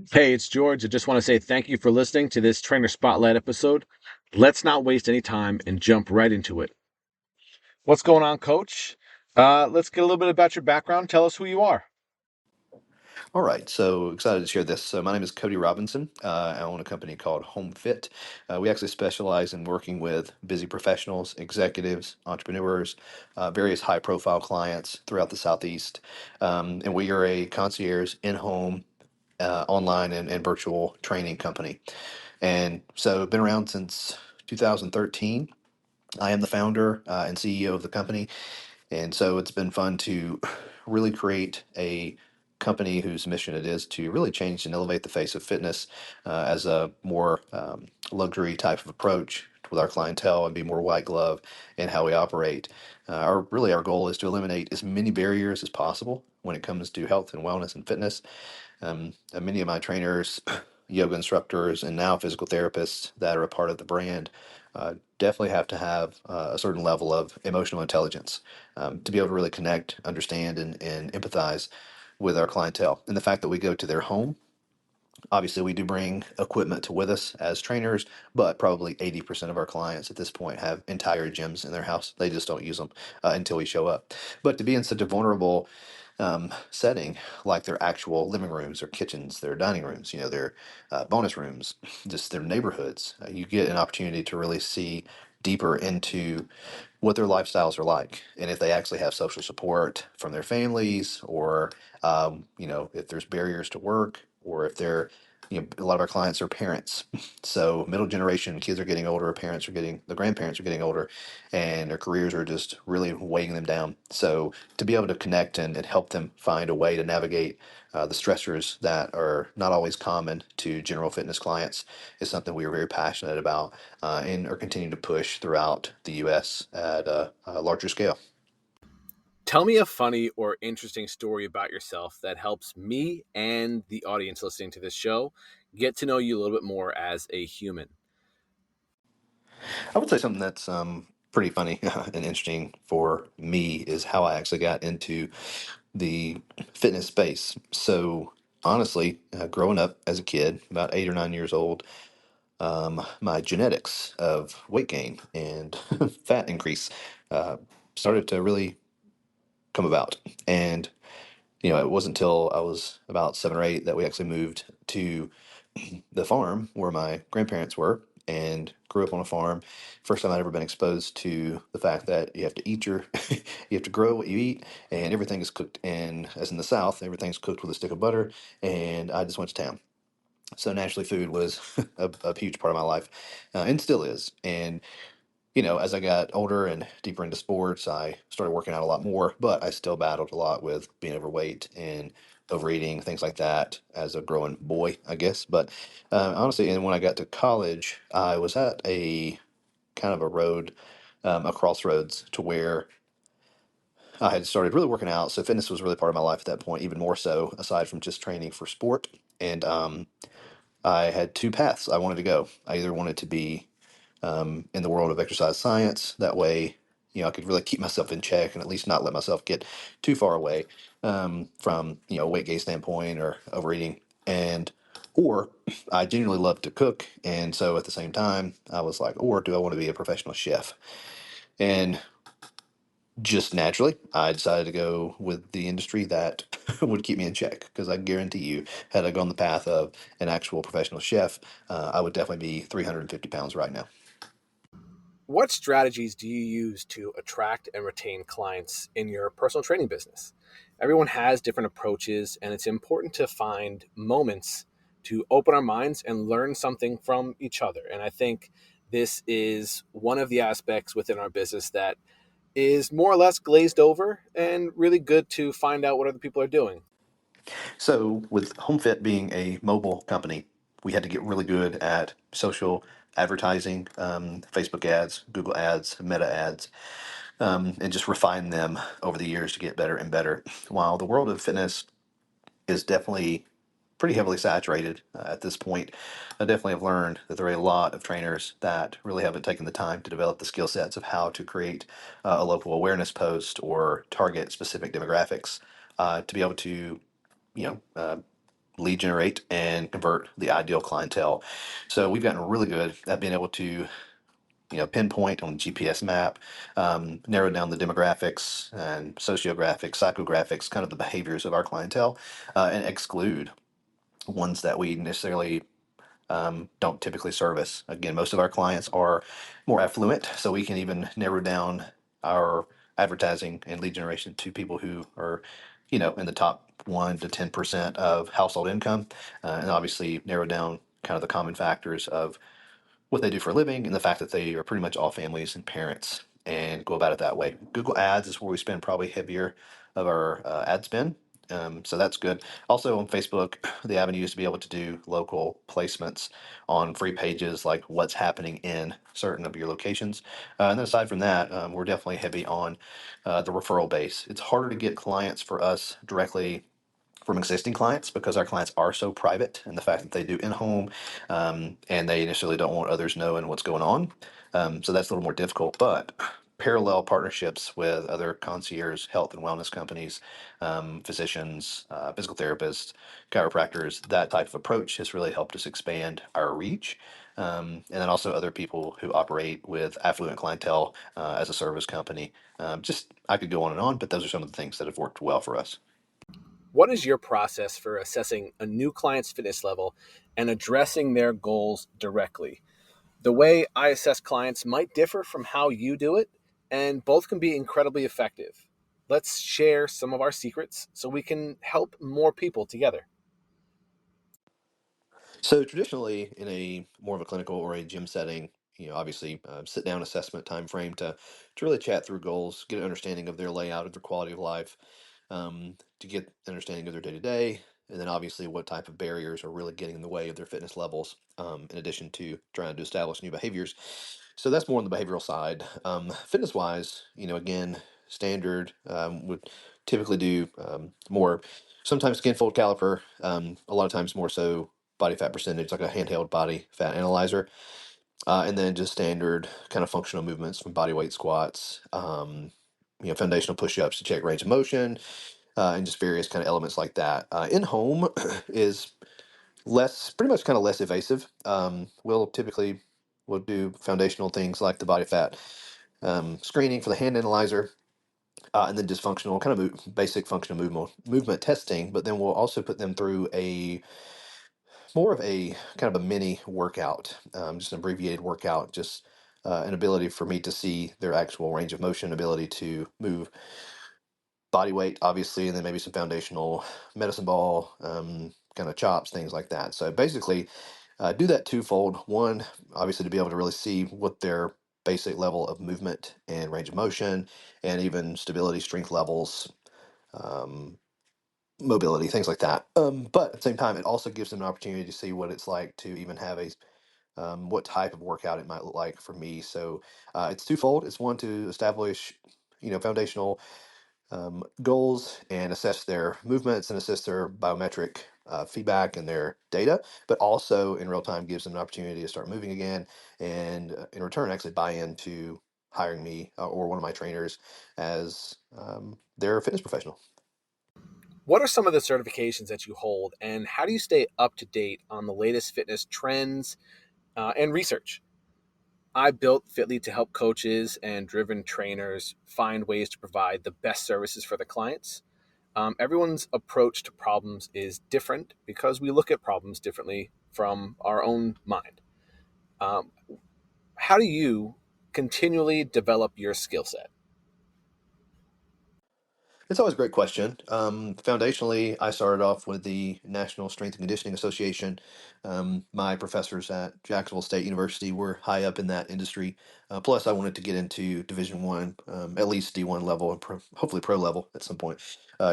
Hey, it's George. I just want to say thank you for listening to this Trainer Spotlight episode. Let's not waste any time and jump right into it. What's going on, Coach? Let's get a little bit about your background. Tell us who you are. All right, so excited to share this. So my name is Cody Robinson. I own a company called Home Fit. We actually specialize in working with busy professionals, executives, entrepreneurs, various high-profile clients throughout the Southeast. And we are a concierge in-home, online, and virtual training company. And so been around since 2013. I am the founder and CEO of the company. And so it's been fun to really create a company whose mission it is to really change and elevate the face of fitness as a more luxury type of approach with our clientele and be more white glove in how we operate. Our goal is to eliminate as many barriers as possible when it comes to health and wellness and fitness. Many of my trainers, yoga instructors, and now physical therapists that are a part of the brand definitely have to have a certain level of emotional intelligence to be able to really connect, understand, and empathize with our clientele. And the fact that we go to their home, obviously, we do bring equipment with us as trainers, but probably 80% of our clients at this point have entire gyms in their house. They just don't use them until we show up. But to be in such a vulnerable setting, like their actual living rooms, their kitchens, their dining rooms, their bonus rooms, just their neighborhoods, you get an opportunity to really see deeper into what their lifestyles are like and if they actually have social support from their families or if there's barriers to work or if they're a lot of our clients are parents. So middle generation kids are getting older, the grandparents are getting older, and their careers are just really weighing them down. So to be able to connect and help them find a way to navigate the stressors that are not always common to general fitness clients is something we are very passionate about and are continuing to push throughout the U.S. at a larger scale. Tell me a funny or interesting story about yourself that helps me and the audience listening to this show get to know you a little bit more as a human. I would say something that's pretty funny and interesting for me is how I actually got into the fitness space. So honestly, growing up as a kid, about 8 or 9 years old, my genetics of weight gain and fat increase uh, started to really come about. And it wasn't until I was about 7 or 8 that we actually moved to the farm where my grandparents were and grew up on a farm. First time I'd ever been exposed to the fact that you have to eat you have to grow what you eat, and everything is cooked in, as in the South, everything's cooked with a stick of butter. And I just went to town. So naturally, food was a huge part of my life, and still is. And as I got older and deeper into sports, I started working out a lot more, but I still battled a lot with being overweight and overeating, things like that as a growing boy, I guess. But honestly, and when I got to college, I was at a kind of a road, a crossroads to where I had started really working out. So fitness was really part of my life at that point, even more so, aside from just training for sport. And I had two paths I wanted to go. I either wanted to be in the world of exercise science. That way, I could really keep myself in check and at least not let myself get too far away from, a weight gain standpoint or overeating. And, or I genuinely love to cook. And so at the same time, I was like, or do I want to be a professional chef? And just naturally, I decided to go with the industry that would keep me in check because I guarantee you, had I gone the path of an actual professional chef, I would definitely be 350 pounds right now. What strategies do you use to attract and retain clients in your personal training business? Everyone has different approaches, and it's important to find moments to open our minds and learn something from each other. And I think this is one of the aspects within our business that is more or less glazed over and really good to find out what other people are doing. So, with HomeFit being a mobile company, we had to get really good at social advertising, Facebook ads, Google ads, Meta ads, and just refine them over the years to get better and better. While the world of fitness is definitely pretty heavily saturated at this point, I definitely have learned that there are a lot of trainers that really haven't taken the time to develop the skill sets of how to create a local awareness post or target specific demographics to be able to you know, uh, lead generate and convert the ideal clientele. So we've gotten really good at being able to pinpoint on the GPS map, narrow down the demographics and sociographics, psychographics, kind of the behaviors of our clientele, and exclude ones that we necessarily don't typically service. Again, most of our clients are more affluent, so we can even narrow down our advertising and lead generation to people who are, in the top 1 to 10% of household income, and obviously narrow down kind of the common factors of what they do for a living and the fact that they are pretty much all families and parents and go about it that way. Google Ads is where we spend probably heavier of our ad spend. So that's good. Also on Facebook, the avenues to be able to do local placements on free pages like what's happening in certain of your locations. And then aside from that, we're definitely heavy on the referral base. It's harder to get clients for us directly from existing clients because our clients are so private and the fact that they do in-home and they initially don't want others knowing what's going on. So that's a little more difficult, but parallel partnerships with other concierge health and wellness companies, physicians, physical therapists, chiropractors, that type of approach has really helped us expand our reach. And then also other people who operate with affluent clientele as a service company. Just I could go on and on, but those are some of the things that have worked well for us. What is your process for assessing a new client's fitness level and addressing their goals directly? The way I assess clients might differ from how you do it, and both can be incredibly effective. Let's share some of our secrets so we can help more people together. So traditionally, in a more of a clinical or a gym setting, obviously, sit down assessment time frame to really chat through goals, get an understanding of their layout, of their quality of life, to get an understanding of their day to day, and then obviously what type of barriers are really getting in the way of their fitness levels. In addition to trying to establish new behaviors, so that's more on the behavioral side. Fitness wise, again, standard would typically do more sometimes skin fold caliper, a lot of times more so body fat percentage, like a handheld body fat analyzer, and then just standard kind of functional movements from body weight squats, foundational push-ups to check range of motion, and just various kind of elements like that. In home is pretty much kind of less evasive. We'll do foundational things like the body fat screening for the hand analyzer, and then just functional kind of basic functional movement testing. But then we'll also put them through a more of a kind of a mini workout, just an abbreviated workout, just an ability for me to see their actual range of motion, ability to move body weight, obviously, and then maybe some foundational medicine ball, kind of chops, things like that. So basically, do that twofold. One, obviously, to be able to really see what their basic level of movement and range of motion, and even stability, strength levels, um, mobility, things like that. But at the same time, it also gives them an opportunity to see what it's like to even have what type of workout it might look like for me. So it's twofold. It's one to establish, foundational goals and assess their movements and assess their biometric feedback and their data, but also in real time gives them an opportunity to start moving again and in return actually buy into hiring me or one of my trainers as their fitness professional. What are some of the certifications that you hold, and how do you stay up to date on the latest fitness trends and research? I built Fitlete to help coaches and driven trainers find ways to provide the best services for the clients. Everyone's approach to problems is different because we look at problems differently from our own mind. Um, how do you continually develop your skill set? It's always a great question. Foundationally, I started off with the National Strength and Conditioning Association. My professors at Jacksonville State University were high up in that industry. Plus, I wanted to get into Division One, at least D1 level, and hopefully pro level at some point,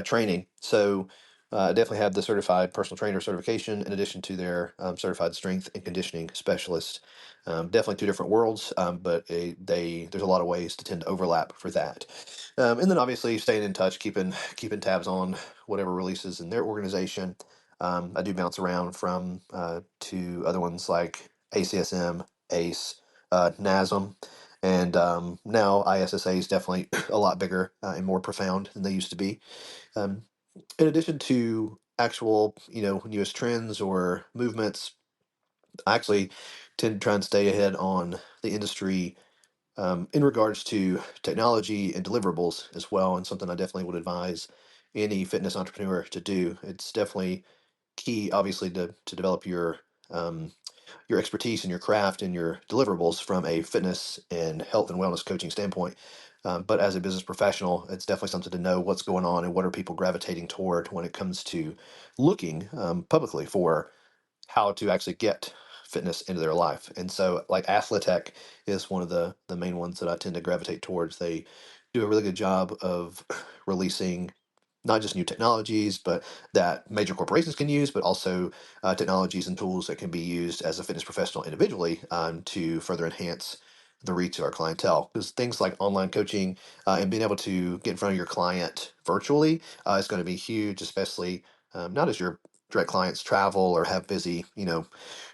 training. So, I definitely have the certified personal trainer certification in addition to their certified strength and conditioning specialist. Definitely two different worlds, but there's a lot of ways to tend to overlap for that. And then obviously staying in touch, keeping tabs on whatever releases in their organization. I do bounce around from to other ones like ACSM, ACE, NASM, and now ISSA is definitely a lot bigger and more profound than they used to be. Um, in addition to actual, newest trends or movements. I actually tend to try and stay ahead on the industry in regards to technology and deliverables as well, and something I definitely would advise any fitness entrepreneur to do. It's definitely key, obviously, to develop your expertise and your craft and your deliverables from a fitness and health and wellness coaching standpoint. But as a business professional, it's definitely something to know what's going on and what are people gravitating toward when it comes to looking publicly for how to actually get fitness into their life. And so like Athletech is one of the main ones that I tend to gravitate towards. They do a really good job of releasing not just new technologies, but that major corporations can use, but also technologies and tools that can be used as a fitness professional individually to further enhance the reach of our clientele. Because things like online coaching and being able to get in front of your client virtually is going to be huge, especially not as your direct clients travel or have busy,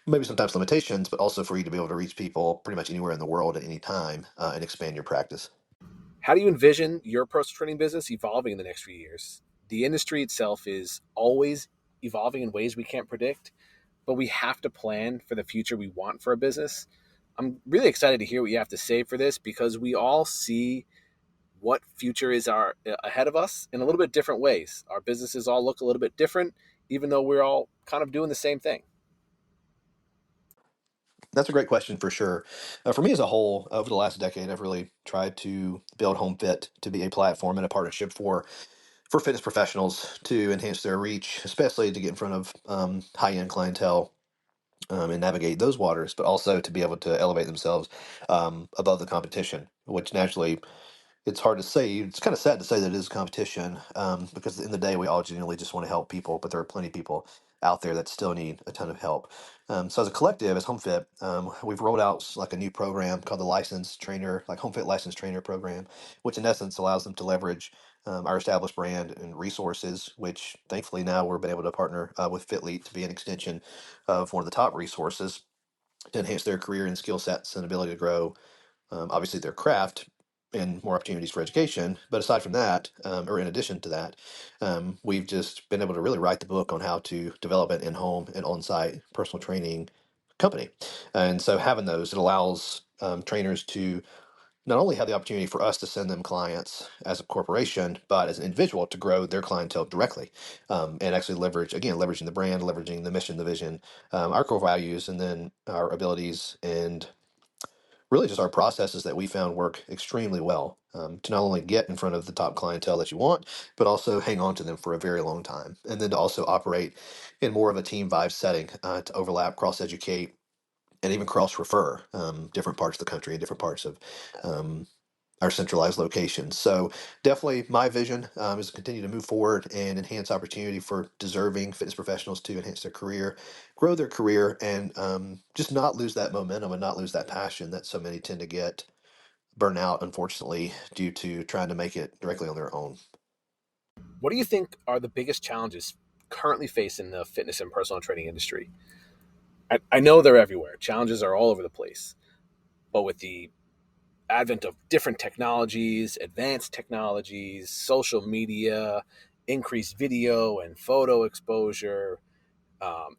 maybe sometimes limitations, but also for you to be able to reach people pretty much anywhere in the world at any time and expand your practice. How do you envision your personal training business evolving in the next few years? The industry itself is always evolving in ways we can't predict, but we have to plan for the future we want for a business. I'm really excited to hear what you have to say for this because we all see what future is our ahead of us in a little bit different ways. Our businesses all look a little bit different, even though we're all kind of doing the same thing. That's a great question for sure. For me as a whole, over the last decade, I've really tried to build Home Fit to be a platform and a partnership for fitness professionals to enhance their reach, especially to get in front of high end clientele and navigate those waters, but also to be able to elevate themselves above the competition, which naturally it's hard to say. It's kind of sad to say that it is competition because in the day we all genuinely just want to help people, but there are plenty of people out there that still need a ton of help. So as a collective, as HomeFit, we've rolled out like a new program called the Licensed Trainer, like HomeFit Licensed Trainer Program, which in essence allows them to leverage our established brand and resources. Which thankfully now we're been able to partner with Fitlete to be an extension of one of the top resources to enhance their career and skill sets and ability to grow obviously their craft and more opportunities for education. But aside from that, or in addition to that, we've just been able to really write the book on how to develop an in-home and on-site personal training company. And so having those, it allows trainers to not only have the opportunity for us to send them clients as a corporation, but as an individual to grow their clientele directly and actually leverage, again, leveraging the brand, leveraging the mission, the vision, our core values, and then our abilities and really just our processes that we found work extremely well to not only get in front of the top clientele that you want, but also hang on to them for a very long time. And then to also operate in more of a team vibe setting to overlap, cross educate, and even cross refer different parts of the country and different parts of um, our centralized locations. So definitely my vision is to continue to move forward and enhance opportunity for deserving fitness professionals to enhance their career, grow their career, and just not lose that momentum and not lose that passion that so many tend to get burnt out, unfortunately, due to trying to make it directly on their own. What do you think are the biggest challenges currently facing the fitness and personal training industry? I know they're everywhere. Challenges are all over the place. But with the advent of different technologies, advanced technologies, social media, increased video and photo exposure,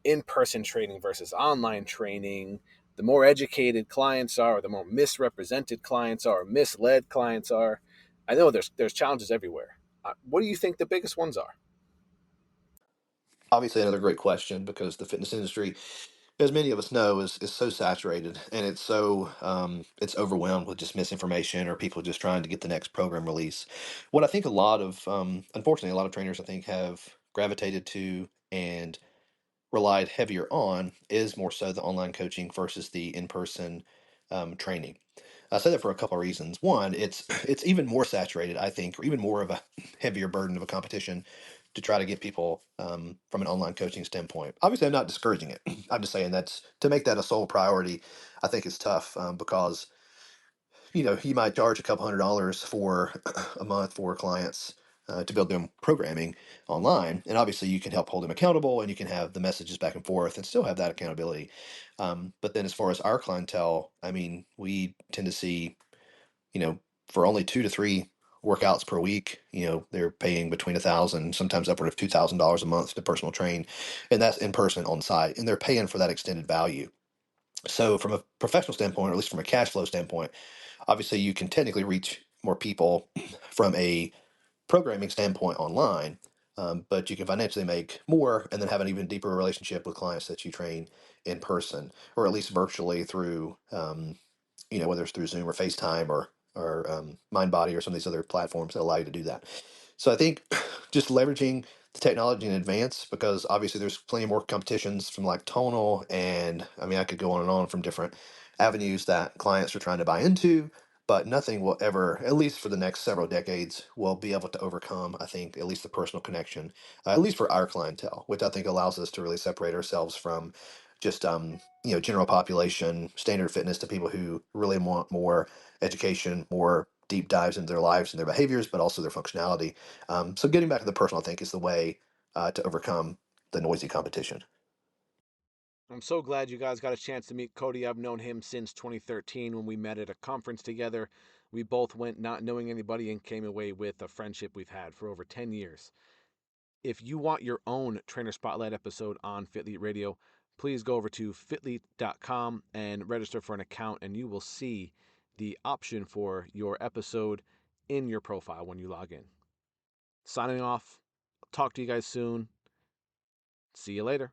in person training versus online training, the more educated clients are, or the more misrepresented clients are, or misled clients are. I know there's challenges everywhere. What do you think the biggest ones are? Obviously, another great question because the fitness industry, as many of us know, is so saturated and it's so it's overwhelmed with just misinformation or people just trying to get the next program release. What I think a lot of, unfortunately, a lot of trainers I think have gravitated to and relied heavier on is more so the online coaching versus the in-person training. I say that for a couple of reasons. One, it's it's even more saturated, I think, or even more of a heavier burden of a competition to try to get people from an online coaching standpoint. Obviously, I'm not discouraging it. I'm just saying that's to make that a sole priority. I think is tough because you might charge a couple $100 for a month for clients to build them programming online, and obviously you can help hold them accountable, and you can have the messages back and forth, and still have that accountability. But then, as far as our clientele, I mean, we tend to see, you know, for only 2 to 3 workouts per week. They're paying between 1,000, sometimes upward of $2,000 a month to personal train, and that's in person on site, and they're paying for that extended value. So, from a professional standpoint, or at least from a cash flow standpoint, obviously you can technically reach more people from a programming standpoint online, but you can financially make more and then have an even deeper relationship with clients that you train in person, or at least virtually through, whether it's through Zoom or FaceTime or MindBody or some of these other platforms that allow you to do that. So I think just leveraging the technology in advance, because obviously there's plenty more competitions from like tonal, and I mean I could go on and on from different avenues that clients are trying to buy into, but nothing will ever, at least for the next several decades, will be able to overcome, I think, at least the personal connection, at least for our clientele, which I think allows us to really separate ourselves from just general population standard fitness to people who really want more education, more deep dives into their lives and their behaviors, but also their functionality. So getting back to the personal, I think, is the way to overcome the noisy competition. I'm so glad you guys got a chance to meet Cody. I've known him since 2013 when we met at a conference together. We both went not knowing anybody and came away with a friendship we've had for over 10 years. If you want your own Trainer Spotlight episode on Fitlete Radio, please go over to fitlete.com and register for an account, and you will see the option for your episode in your profile when you log in. Signing off. Talk to you guys soon. See you later.